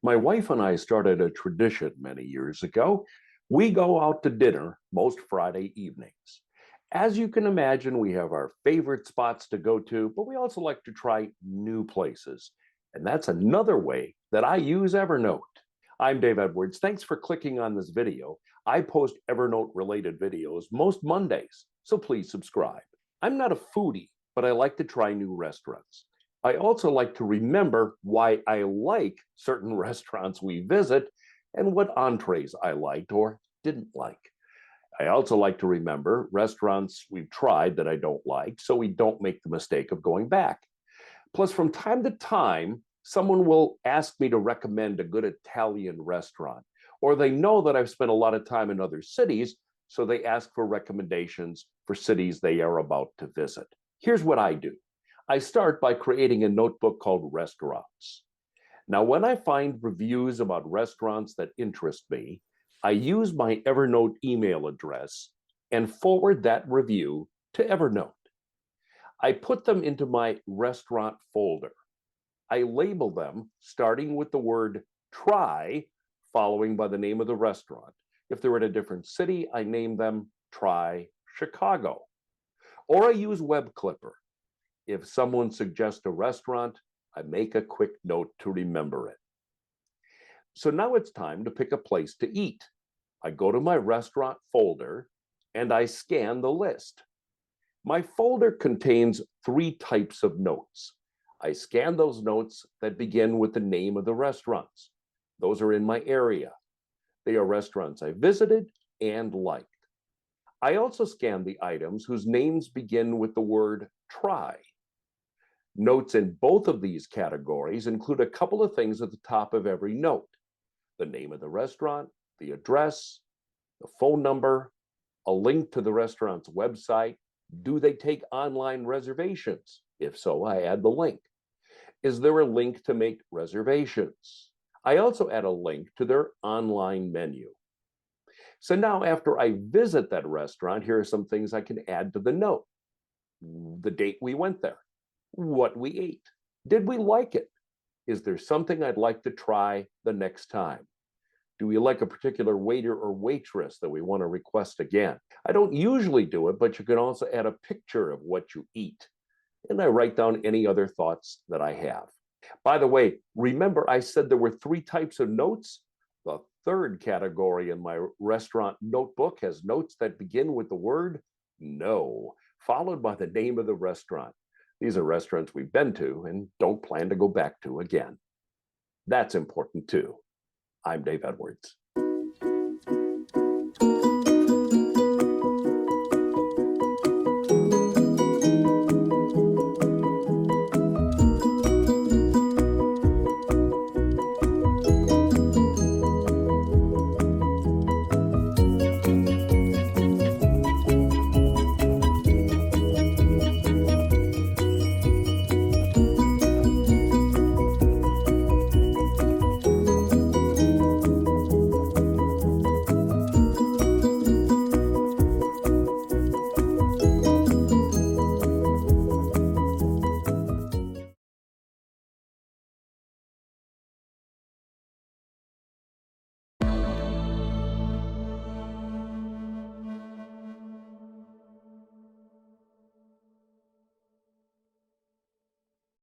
My wife and I started a tradition many years ago. We go out to dinner most Friday evenings. As you can imagine, we have our favorite spots to go to, but we also like to try new places. And that's another way that I use Evernote. I'm Dave Edwards. Thanks for clicking on this video. I post Evernote related videos most Mondays, so please subscribe. I'm not a foodie, but I like to try new restaurants. I also like to remember why I like certain restaurants we visit and what entrees I liked or didn't like. I also like to remember restaurants we've tried that I don't like so we don't make the mistake of going back. Plus, from time to time, someone will ask me to recommend a good Italian restaurant, or they know that I've spent a lot of time in other cities, so they ask for recommendations for cities they are about to visit. Here's what I do. I start by creating a notebook called Restaurants. Now, when I find reviews about restaurants that interest me, I use my Evernote email address and forward that review to Evernote. I put them into my restaurant folder. I label them starting with the word try, following by the name of the restaurant. If they're in a different city, I name them Try Chicago. Or I use Web Clipper. If someone suggests a restaurant, I make a quick note to remember it. So now it's time to pick a place to eat. I go to my restaurant folder and I scan the list. My folder contains three types of notes. I scan those notes that begin with the name of the restaurants. Those are in my area. They are restaurants I visited and liked. I also scan the items whose names begin with the word try. Notes in both of these categories include a couple of things at the top of every note: the name of the restaurant, the address, the phone number, a link to the restaurant's website. Do they take online reservations? If so, I add the link. Is there a link to make reservations? I also add a link to their online menu. So now, after I visit that restaurant, here are some things I can add to the note: the date we went there, what we ate, did we like it? Is there something I'd like to try the next time? Do we like a particular waiter or waitress that we want to request again? I don't usually do it, but you can also add a picture of what you eat. And I write down any other thoughts that I have. By the way, remember I said there were three types of notes? The third category in my restaurant notebook has notes that begin with the word no, followed by the name of the restaurant. These are restaurants we've been to and don't plan to go back to again. That's important too. I'm Dave Edwards.